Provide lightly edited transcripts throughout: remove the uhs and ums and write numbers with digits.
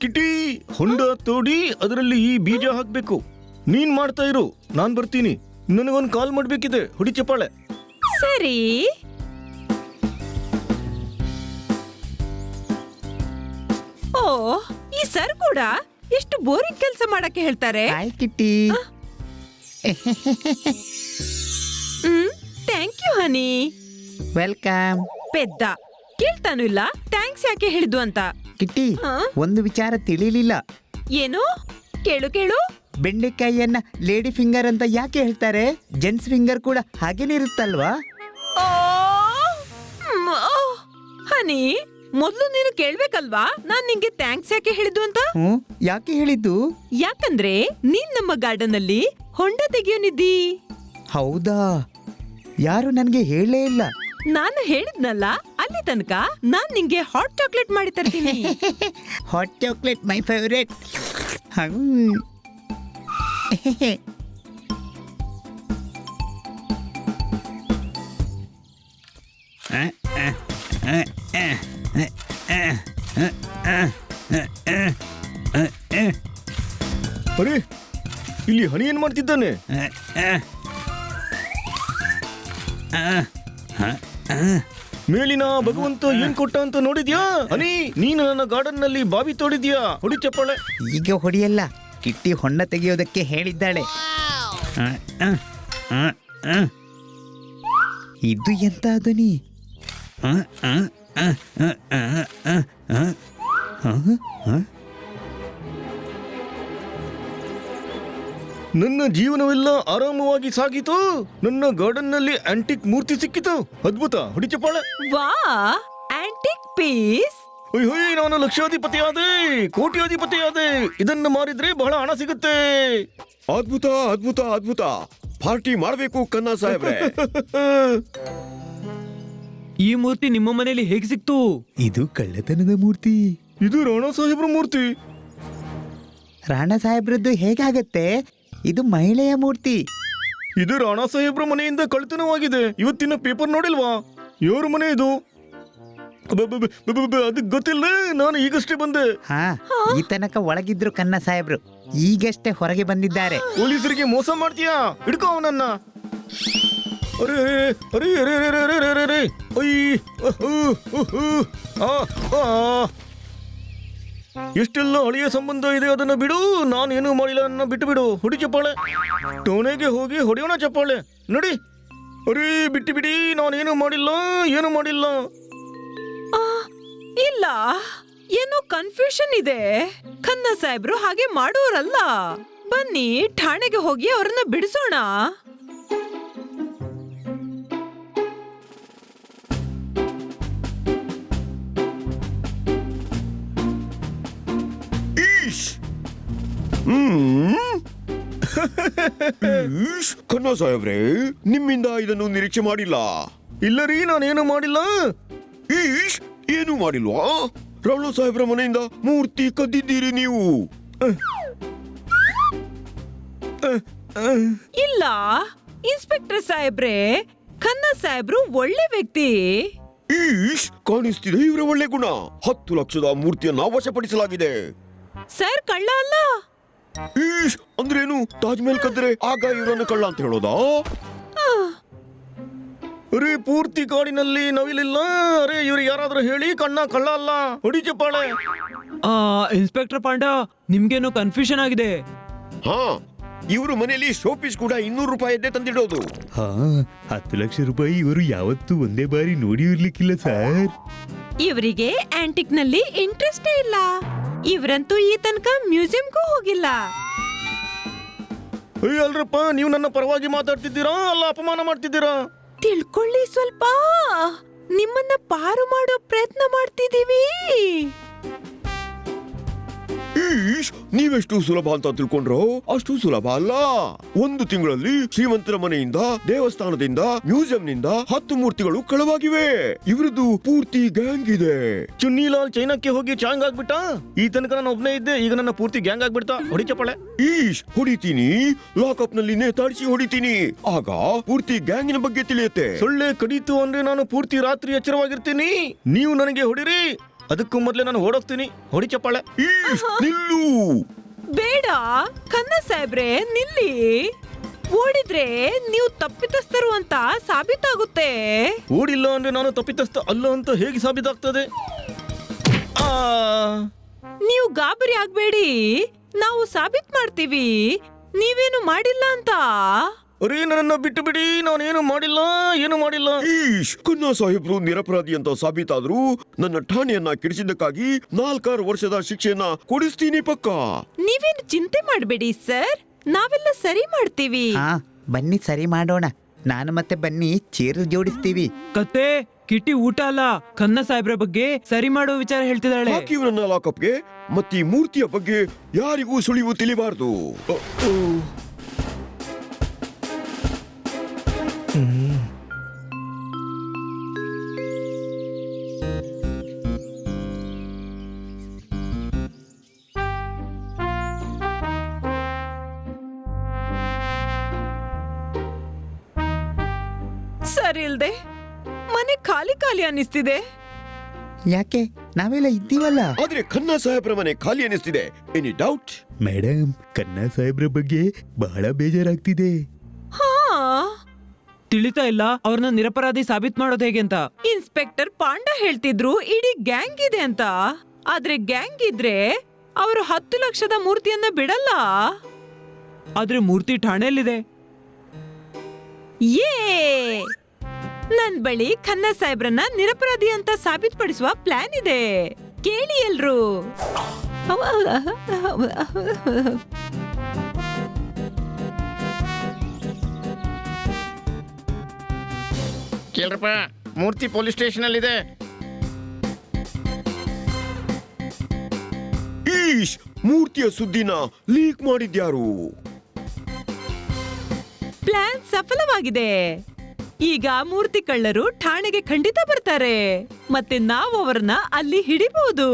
ಕಿಟಿ ಹೊಂಡ ತೋಡಿ ಅದರಲ್ಲಿ ಈ ಬೀಜ ಹಾಕ್ಬೇಕು. ನೀನ್ ಮಾಡ್ತಾ ಇರು, ನಾನ್ ಬರ್ತೀನಿ. ನನಗೊಂದು ಕಾಲ್ ಮಾಡ್ಬೇಕಿದೆ, ಹೊಡಿ ಚಪ್ಪಾಳೆ. ಸರಿ. ಓ, ಈ ಸರ್ ಕೂಡ ಎಷ್ಟು ಬೋರಿಂಗ್ ಕೆಲಸ ಮಾಡಕ್ಕೆ ಹೇಳ್ತಾರೆ. Hi Kitty. Thank you honey. Welcome. ಪೆದ್ದ ಕೇಳ್ತಾನು ಇಲ್ಲ ಥ್ಯಾಂಕ್ಸ್ ಯಾಕೆ ಹೇಳಿದ್ದು ಅಂತ. ಕಿಟ್ಟಿ, ಒಂದು ವಿಚಾರ ತಿಳಿಲಿಲ್ಲ. ಏನು? ಕೇಳು ಕೇಳು. ಬೆಂಡೆಕಾಯಿಯನ್ನ ಲೇಡಿ ಫಿಂಗರ್ ಅಂತ ಯಾಕೆ ಹೇಳ್ತಾರೆ? ಜೆಂಟ್ಸ್ ಫಿಂಗರ್ ಕೂಡ ಹಾಗೇನೆ ಇರುತ್ತಲ್ವಾ? ಓ, ಹನಿ, ಮೊದ್ಲು ನೀನು ಕೇಳ್ಬೇಕಲ್ವಾ ನಾನ್ ನಿಂಗೆ ಥ್ಯಾಂಕ್ಸ್ ಯಾಕೆ ಹೇಳಿದ್ದು ಅಂತ. ಯಾಕೆ ಹೇಳಿದ್ದು? ಯಾಕಂದ್ರೆ ನೀನ್ ನಮ್ಮ ಗಾರ್ಡನ್ ಅಲ್ಲಿ ಹೊಂಡ ತೆಗಿಯೋನಿದ್ದಿ. ಹೌದಾ? ಯಾರು ನನ್ಗೆ ಹೇಳಲೇ ಇಲ್ಲ. ನಾನು ಹೇಳಿದ್ನಲ್ಲ, ಅಲ್ಲಿ ತನಕ ನಾನ್ ನಿಂಗೆ ಹಾಟ್ ಚಾಕ್ಲೇಟ್ ಮಾಡಿ ತರ್ತೀನಿ. Hot chocolate my favourite. ಅರೆ, ಇಲ್ಲಿ ಹನಿ ಏನ್ ಮಾಡ್ತಿದ್ದಾನೆ? ಮೇಲಿನ ಭಗವಂತ ಏನ್ ಕೊಟ್ಟ ಅಂತ ನೋಡಿದ್ಯಾ? ಹನಿ, ನೀನು ನನ್ನ ಗಾರ್ಡನ್ ನಲ್ಲಿ ಬಾವಿ ತೋಡಿದ್ಯಾ? ಹೊಡಿ ಚಪ್ಪಾಳೆ. ಈಗ ಹೊಡಿಯಲ್ಲ, ಕಿಟ್ಟಿ ಹೊಂಡ ತೆಗೆಯೋದಕ್ಕೆ ಹೇಳಿದ್ದಾಳೆ. ಇದು ಎಂತ ಧ್ವನಿ? ನನ್ನ ಜೀವನವೆಲ್ಲ ಆರಾಮವಾಗಿ ಸಾಗಿತು. ನನ್ನ ಗಾರ್ಡನ್ ನಲ್ಲಿ ಆಂಟಿಕ್ ಮೂರ್ತಿ ಸಿಕ್ಕಿತು. ಅದ್ಭುತ, ಹೊಡಿ ಚಪ್ಪಾಳೆ. ವಾ, ಆಂಟಿಕ್ ಪೀಸ್. ಹೊಯ್, ನಾನು ಲಕ್ಷಾಧಿಪತಿಯಾದೆ, ಕೋಟ್ಯಾಧಿಪತಿಯಾದೆ. ಇದನ್ನು ಮಾರಿದ್ರೆ ಬಹಳ ಹಣ ಸಿಗುತ್ತೆ. ಅದ್ಭುತ ಅದ್ಭುತ ಅದ್ಭುತ. ಪಾರ್ಟಿ ಮಾಡಬೇಕು ಕನ್ನಾ ಸಾಹೇಬ್ರೆ. ಈ ಮೂರ್ತಿ ನಿಮ್ಮ ಮನೆಯಲ್ಲಿ ಹೇಗೆ ಸಿಕ್ತು? ಇದು ಕಳ್ಳತನದ ಮೂರ್ತಿ. ಇದು ರಾಣಾ ಸಾಹೇಬ್ರ ಮೂರ್ತಿ. ರಾಣಾ ಸಾಹೇಬ್ರದ್ದು ಹೇಗಾಗತ್ತೆ? ಇದು ಮಹಿಳೆಯ ಮೂರ್ತಿ. ಇದು ರಾಣಾ ಸಾಹೇಬ್ರ ಮನೆಯಿಂದ ಕಳ್ತನವಾಗಿದೆ. ಇವತ್ತಿನ ಪೇಪರ್ ನೋಡಿಲ್ವಾ? ಯಾರ ಮನೆ ಇದು? ಅದಕ್ಕೆ ಗೊತ್ತಿಲ್ಲ, ನಾನು ಈಗಷ್ಟೇ ಬಂದೆ. ಹಾ, ಈ ತನಕ ಒಳಗಿದ್ರು ಕನ್ನ ಸಾಹೇಬ್ರು, ಈಗಷ್ಟೇ ಹೊರಗೆ ಬಂದಿದ್ದಾರೆ. ಪೊಲೀಸರಿಗೆ ಮೋಸ ಮಾಡ್ತೀಯಾ? ಹಿಡ್ಕೋ ಅವನನ್ನ. ಅರೆ ಅರೆ ಅರೆ ಅರೆ ಅರೆ ಅರೆ ಅರೆ ಅರೆ. ಎಷ್ಟೆಲ್ಲ ಹಳೆಯ ಸಂಬಂಧ ಇದೆ, ಅದನ್ನ ಬಿಡು. ನಾನೇನು ಮಾಡಿಲ್ಲ, ನನ್ನ ಬಿಟ್ಟು ಬಿಡು. ಹೊಡಿ ಚಪ್ಪಾಳೆ. ಟೋನೆಗೆ ಹೋಗಿ ಹೊಡೆಯೋಣ ಚಪ್ಪಾಳೆ. ನೋಡಿ. ಅರೆ ಬಿಟ್ಟು ಬಿಡಿ, ನಾನೇನು ಮಾಡಿಲ್ಲ, ಏನು ಮಾಡಿಲ್ಲ. ಇಲ್ಲ, ಏನೋ ಕನ್ಫ್ಯೂಷನ್ ಇದೆ. ಖನ್ನಾ ಸಾಹೇಬ್ರು ಹಾಗೆ ಮಾಡೋರಲ್ಲ. ಬನ್ನಿ ಠಾಣೆಗೆ ಹೋಗಿ ಅವ್ರನ್ನ ಬಿಡಿಸೋಣ. ಕನ್ನಾ ಸಾಹೇಬ್ರೆ, ನಿಮ್ಮಿಂದ ಇದನ್ನು ನಿರೀಕ್ಷೆ ಮಾಡಿಲ್ಲ. ಇಲ್ಲ ರೀ, ನಾನೇನು ಮಾಡಿಲ್ಲ. ಈಶ್, ಏನು ಮಾಡಿಲ್ವಾ? ರಾಣಾ ಸಾಹೇಬ್ರ ಮನೆಯಿಂದ ಮೂರ್ತಿ ಕದ್ದಿದ್ದೀರಿ ನೀವು. ಇಲ್ಲ ಇನ್ಸ್ಪೆಕ್ಟರ್ ಸಾಹೇಬ್ರೆ, ಖನ್ನಾ ಸಾಹೇಬ್ರು ಒಳ್ಳೆ ವ್ಯಕ್ತಿ. ಈಶ್, ಕಾಣಿಸ್ತಿದೆ ಇವರ ಒಳ್ಳೆ ಗುಣ. 10 ಲಕ್ಷದ ಮೂರ್ತಿಯನ್ನ ವಶಪಡಿಸಲಾಗಿದೆ. ಸರ್ ಕಳ್ಳ ಅಲ್ಲ. ಈಶ್, ಅಂದ್ರೇನು? ತಾಜ್ ಮಹಲ್ ಕದ್ರೆ ಆಗ ಇವರನ್ನು ಕಳ್ಳ ಅಂತ ಹೇಳೋದಾ? ಅರೆ, ಪೂರ್ತಿ ಕಾಡಿನಲ್ಲಿ ನವಿಲಿಲ್ಲ. ಅರೆ, ಇವ್ರು ಯಾರಾದ್ರೂ ಹೇಳಿ, ಕಣ್ಣ ಕಳ್ಳ ಅಲ್ಲ. ಹೊಡಿ ಚಪ್ಪಾಳೆ. ಇನ್ಸ್ಪೆಕ್ಟರ್ ಪಾಂಡ, ನಿಮ್ಗೇನು ಕನ್ಫ್ಯೂಷನ್ ಆಗಿದೆ. ಹಾ, ಇವರು ಮನೆಯಲ್ಲಿ ಶೋಪೀಸ್ ಕೂಡ 200 ರೂಪಾಯಿದ್ದೇ ತಂದಿಡೋದು. ಹಾ, 10 ಲಕ್ಷ ರೂಪಾಯಿ ಇವರು ಯಾವತ್ತೂ ಒಂದೇ ಬಾರಿ ನೋಡಿ ಇರ್ಲಿಕ್ಕಿಲ್ಲ ಸರ್. ಇವರಿಗೆ ಆಂಟಿಕ್ ನಲ್ಲಿ ಇಂಟ್ರೆಸ್ಟೇ ಇಲ್ಲ. ಇವರಂತೂ ಈ ತನಕ ಮ್ಯೂಸಿಯಂಗೂ ಹೋಗಿಲ್ಲ. ಅಲ್ರಪ್ಪ, ನೀವು ನನ್ನ ಪರವಾಗಿ ಮಾತಾಡ್ತಿದ್ದೀರಾ ಅಲ್ಲ ಅಪಮಾನ ಮಾಡ್ತಿದ್ದೀರಾ? ತಿಳ್ಕೊಳ್ಳಿ ಸ್ವಲ್ಪ. ನಿಮ್ಮನ್ನ ಪಾರು ಮಾಡೋ ಪ್ರಯತ್ನ ಮಾಡ್ತಿದೀವಿ. ಈಶ್, ನೀವೆಷ್ಟು ಸುಲಭ ಅಂತ ತಿಳ್ಕೊಂಡ್ರೋ? ಅಷ್ಟು ಸುಲಭ ಅಲ್ಲ. 1 ತಿಂಗಳಲ್ಲಿ ಶ್ರೀಮಂತರ ಮನೆಯಿಂದ, ದೇವಸ್ಥಾನದಿಂದ, ಮ್ಯೂಸಿಯಂನಿಂದ 10 ಮೂರ್ತಿಗಳು ಕಳವಾಗಿವೆ. ಇವರದ್ದು ಪೂರ್ತಿ ಗ್ಯಾಂಗ್ ಇದೆ. ಚುನ್ನಿಲಾಲ್ ಚೈನಾಕ್ಕೆ ಹೋಗಿ ಚಾಂಗ್ ಆಗ್ಬಿಟ್ಟ. ಈ ತನಕ ನಾನು ಒಬ್ನೇ ಇದ್ದೆ, ಈಗ ನನ್ನ ಪೂರ್ತಿ ಗ್ಯಾಂಗ್ ಆಗ್ಬಿಡ್ತಾ. ಹೊಡಿ ಚಪ್ಪಾಳೆ. ಈಶ್, ಹೊಡಿತೀನಿ. ಲಾಕಪ್ ನಲ್ಲಿ ನೇತಾಡಿಸಿ ಹೊಡಿತೀನಿ. ಆಗ ಪೂರ್ತಿ ಗ್ಯಾಂಗಿನ ಬಗ್ಗೆ ತಿಳಿಯುತ್ತೆ. ಸೊಳ್ಳೆ ಕಡಿತು ಅಂದ್ರೆ ನಾನು ಪೂರ್ತಿ ರಾತ್ರಿ ಎಚ್ಚರವಾಗಿರ್ತೀನಿ. ನೀವು ನನಗೆ ಹೊಡಿರಿ, ಅದಕ್ಕೂ ಮೊದಲೇ ನಾನು ಓಡೋಗ್ತೀನಿ. ಹೊಡಿ ಚಪ್ಪಾಳೆ. ಈಶ್ ನಿಲ್ಲು. ಬೇಡ ಖನ್ನ ಸಾಹೇಬ್ರೆ, ನಿಲ್ಲಿ. ಓಡಿದ್ರೆ ನೀವು ತಪ್ಪಿತಸ್ಥರು ಅಂತ ಸಾಬೀತಾಗುತ್ತೆ. ಓಡಿಲ್ಲ ಅಂದ್ರೆ ನಾನು ತಪ್ಪಿತಸ್ಥ ಅಲ್ಲ ಅಂತ ಹೇಗೆ ಸಾಬೀತಾಗ್ತದೆ? ಆ ನೀವು ಗಾಬರಿ ಆಗ್ಬೇಡಿ, ನಾವು ಸಾಬೀತ್ ಮಾಡ್ತೀವಿ ನೀವೇನು ಮಾಡಿಲ್ಲ ಅಂತ. ಅರೇ ನನ್ನನ್ನು ಬಿಟ್ಟು ಬಿಡಿ, ನಾನೇನು ಮಾಡಿಲ್ಲ, ಏನು ಮಾಡಿಲ್ಲ. ಈಶ್ ಖನ್ನಾ ಸಾಹೇಬ್ರು ನಿರಪರಾಧಿ ಅಂತ ಸಾಬೀತಾದ್ರೂ ನನ್ನ ಠಾಣೆಯನ್ನ ಕೆಡಿಸಿದ್ದಕ್ಕಾಗಿ 4 ವರ್ಷದ ಶಿಕ್ಷೆಯನ್ನ ಕೊಡಿಸ್ತೀನಿ ಪಕ್ಕ. ನೀವೇನು ಚಿಂತೆ ಮಾಡಬೇಡಿ ಸರ್, ನಾವೆಲ್ಲ ಸರಿ ಮಾಡ್ತೀವಿ. ಹಾ ಬನ್ನಿ ಸರಿ ಮಾಡೋಣ. ನಾನು ಮತ್ತೆ ಬನ್ನಿ ಚೇರು ಜೋಡಿಸ್ತೀವಿ. ಕತ್ತೆ ಕಿಟ್ಟಿ ಊಟ ಅಲ್ಲ, ಖನ್ನ ಸಾಹೇಬ್ರ ಬಗ್ಗೆ ಸರಿ ಮಾಡೋ ವಿಚಾರ ಹೇಳ್ತಿದ್ದಾಳೆ. ಹಾಕಿ ಇವನನ್ನ ಲಾಕಪ್ಗೆ. ಮತ್ತೆ ಈ ಮೂರ್ತಿಯ ಬಗ್ಗೆ ಯಾರಿಗೂ ಸುಳಿವು ತಿಳಿಬಾರ್ದು. ಸರಿ ಇಲ್ದೆ ಮನೆ ಖಾಲಿ ಖಾಲಿ ಅನ್ನಿಸ್ತಿದೆ. ಯಾಕೆ ನಾವೆಲ್ಲ ಇದ್ದೀವಲ್ಲ. ಆದ್ರೆ ಖನ್ನಾ ಸಾಹೇಬ್ರ ಮನೆ ಖಾಲಿ ಅನಿಸ್ತಿದೆ. Any doubt? ಮೇಡಮ್, ಖನ್ನಾ ಸಾಹೇಬ್ರ ಬಗ್ಗೆ ಬಹಳ ಬೇಜಾರಾಗ್ತಿದೆ. ಹಾ, ತಿಳಿತಾ ಇಲ್ಲ ಅವ್ರನ್ನ ನಿರಪರಾಧಿ ಸಾಬೀತ್ ಮಾಡೋದು ಹೇಗೆ ಅಂತ. ಇನ್ಸ್ಪೆಕ್ಟರ್ ಪಾಂಡ ಹೇಳ್ತಿದ್ರು ಇಡೀ ಗ್ಯಾಂಗ್ ಇದೆ ಅಂತ. ಆದ್ರೆ ಗ್ಯಾಂಗ್ ಇದ್ರೆ ಅವರು 10 ಲಕ್ಷದ ಮೂರ್ತಿಯನ್ನ ಬಿಡಲ್ಲ. ಆದ್ರೆ ಮೂರ್ತಿ ಠಾಣೆಯಲ್ಲಿದೆ. ಯೇ, ನನ್ ಬಳಿ ಖನ್ನಾ ಸಾಹೇಬ್ರನ್ನ ನಿರಪರಾಧಿ ಅಂತ ಸಾಬೀತುಪಡಿಸುವ ಪ್ಲಾನ್ ಇದೆ. ಕೇಳಿ ಎಲ್ರು. ಕೇಳ್ರಪ್ಪ, ಮೂರ್ತಿ ಪೊಲೀಸ್ ಸ್ಟೇಷನ್ ಅಲ್ಲಿ ಇದೆ. ಈಶ್ ಮೂರ್ತಿಯ ಸುದ್ದಿನ ಲೀಕ್ ಮಾಡಿದ್ಯಾರು? ಪ್ಲಾನ್ ಸಫಲವಾಗಿದೆ. ಈಗ ಮೂರ್ತಿ ಕಳ್ಳರು ಠಾಣೆಗೆ ಖಂಡಿತ ಬರ್ತಾರೆ, ಮತ್ತೆ ನಾವು ಅವರನ್ನ ಅಲ್ಲಿ ಹಿಡಿಬಹುದು.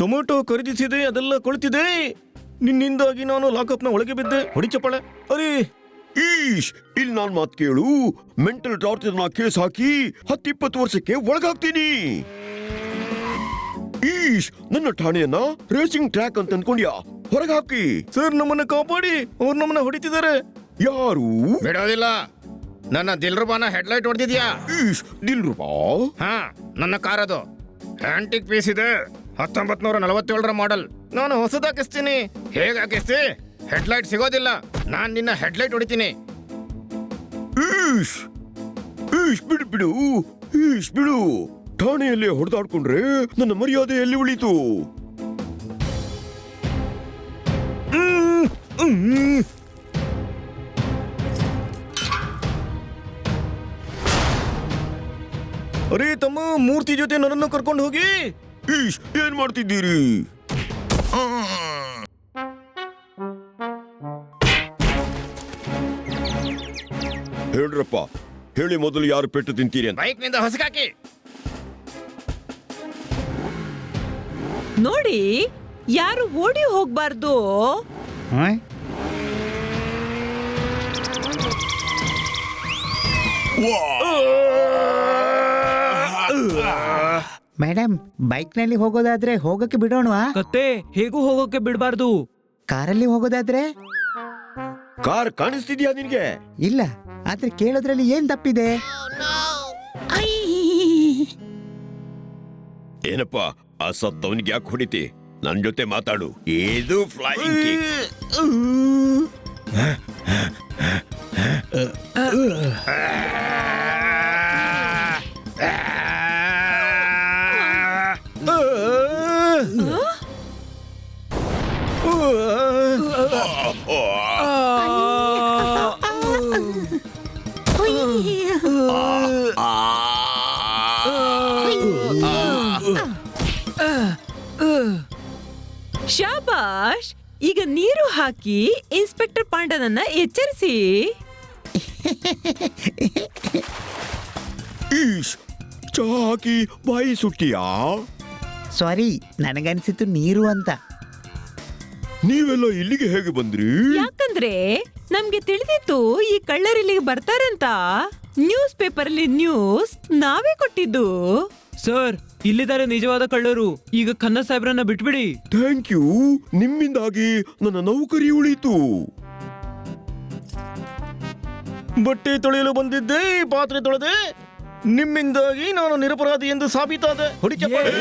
ಟೊಮೆಟೊ ಖರೀದಿಸಿದೆ, ಅದೆಲ್ಲ ಕೊಳ್ತಿದೆ. ನಿನ್ನಿಂದಾಗಿ ನಾನು ಲಾಕಪ್ನ ಒಳಗೆ ಬಿದ್ದೆ. ಹೊಡಿ ಚಪ್ಪಾಳೆ. ಅರೇ ಈಶ್ ಇಲ್ಲಿ ನಾನ್ ಮಾತ್ ಕೇಳು. ಮೆಂಟಲ್ ಟಾರ್ಚರ್ನ ಕೇಸ್ ಹಾಕಿ 10-20 ವರ್ಷಕ್ಕೆ ಒಳಗಾಗ್ತೀನಿ. ಈಶ್ ನನ್ನ ಠಾಣೆಯನ್ನ ರೇಸಿಂಗ್ ಟ್ರ್ಯಾಕ್ ಅಂತ ಅನ್ಕೊಂಡ್ಯಾ? ಹೊರಗೆ ಹಾಕಿ. ಸರ್, ನಮ್ಮನ್ನ ಕಾಪಾಡಿ, ಅವ್ರು ನಮ್ಮನ್ನ ಹೊಡಿತಿದ್ದಾರೆ. ಯಾರು? ಬಿಡೋದಿಲ್ಲ. ನನ್ನ ದಿಲ್ರುಬಾನ ಹೆಡ್ಲೈಟ್ ಹೊಡೆದಿದ್ಯಾ? ಈಶ್ ದಿಲ್ರುಬಾ? ಹಾ, ನನ್ನ ಕಾರ್ ಅದು. ಆಂಟಿಕ್ ಪೀಸ್ ಇದೆ. 1947ರ ಮಾಡೆಲ್. ನಾನು ಹೊಸದ ಹಾಕಿಸ್ತೀನಿ. ಹೇಗೆ ಹಾಕಿಸ್ತಿ? ಹೆಡ್ಲೈಟ್ ಸಿಗೋದಿಲ್ಲ. ನಾನ್ ನಿನ್ನ ಹೆಡ್ಲೈಟ್ ಹೊಡಿತೀನಿ. ಈಶ್ ಈಶ್ ಬಿಡು ಬಿಡು. ಈಶ್ ಬಿಡು. ಠಾಣೆಯಲ್ಲೇ ಹೊಡೆದಾಡ್ಕೊಂಡ್ರೆ ನನ್ನ ಮರ್ಯಾದೆ ಎಲ್ಲಿ ಉಳಿತು? ಅರೇ ತಮ್ಮ, ಮೂರ್ತಿ ಜೊತೆ ನನ್ನನ್ನು ಕರ್ಕೊಂಡು ಹೋಗಿ. ಈಶ್ ಏನ್ ಮಾಡ್ತಿದ್ದೀರಿ? ಹೇಳ್ರಪ್ಪ, ಹೇಳಿ ಮೊದಲು ಯಾರು ಪೆಟ್ಟು ತಿಂತೀರಿ ಅಂತ. ಬೈಕ್ ನಿಂದ ಹೊಸಕಾಕಿ. ನೋಡಿ, ಯಾರು ಓಡಿ ಹೋಗ್ಬಾರ್ದು. ಹ? ಮೇಡಮ್, ಬೈಕ್ನಲ್ಲಿ ಹೋಗೋದಾದ್ರೆ ಹೋಗಕ್ಕೆ ಬಿಡೋಣವಾ? ಕತ್ತೆ ಹೇಗೂ ಹೋಗೋಕೆ ಬಿಡಬಾರ್ದು. ಕಾರಲ್ಲಿ ಹೋಗೋದಾದ್ರೆ? ಕಾರ್ ಕಾಣಿಸ್ತಿದ್ಯಾ ನಿನ್ಗೆ? ಇಲ್ಲ, ಆದ್ರೆ ಕೇಳೋದ್ರಲ್ಲಿ ಏನ್ ತಪ್ಪಿದೆ? ಏನಪ್ಪ ಆ ಸತ್ತವನಿಗೆ ಯಾಕೆ ಹೊಡಿತಿ? ನನ್ ಜೊತೆ ಮಾತಾಡು. ಇದು ಫ್ಲೈಯಿಂಗ್ ಕಿಕ್. ಶಾಬಾಷ್. ಈಗ ನೀರು ಹಾಕಿ ಇನ್ಸ್ಪೆಕ್ಟರ್ ಪಾಂಡನನ್ನ ಎಚ್ಚರಿಸಿ. ಈಶ್ ಚಾ ಹಾಕಿ ಬಾಯಿ ಸುಟ್ಟಿಯಾ? ಸಾರಿ, ನನಗನ್ಸಿತ್ತು ನೀರು ಅಂತ. ನೀವೆಲ್ಲ ಇಲ್ಲಿಗೆ ಹೇಗೆ ಬಂದ್ರಿ? ಯಾಕಂದ್ರೆ ನಮ್ಗೆ ತಿಳಿದಿತ್ತು ಈ ಕಳ್ಳರಿಲ್ಲಿಗೆ ಬರ್ತಾರಂತ. ನ್ಯೂಸ್ ಪೇಪರ್ ಅಲ್ಲಿ ನ್ಯೂಸ್ ನಾವೇ ಕೊಟ್ಟಿದ್ದು. ಸರ್, ಇಲ್ಲಿದ್ದಾರೆ ನಿಜವಾದ ಕಳ್ಳರು. ಈಗ ಖನ್ನಾ ಸಾಹೇಬ್ರನ್ನ ಬಿಟ್ಬಿಡಿ. ಥ್ಯಾಂಕ್ ಯು, ನಿಮ್ಮಿಂದಾಗಿ ನನ್ನ ನೌಕರಿ ಉಳಿಯಿತು. ಬಟ್ಟೆ ತೊಳೆಯಲು ಬಂದಿದ್ದೆ, ಪಾತ್ರೆ ತೊಳೆದೆ. ನಿಮ್ಮಿಂದಾಗಿ ನಾನು ನಿರಪರಾಧಿ ಎಂದು ಸಾಬೀತಾದೆ. ಹೊಡಿ ಚಪ್ಪಾಳೆ.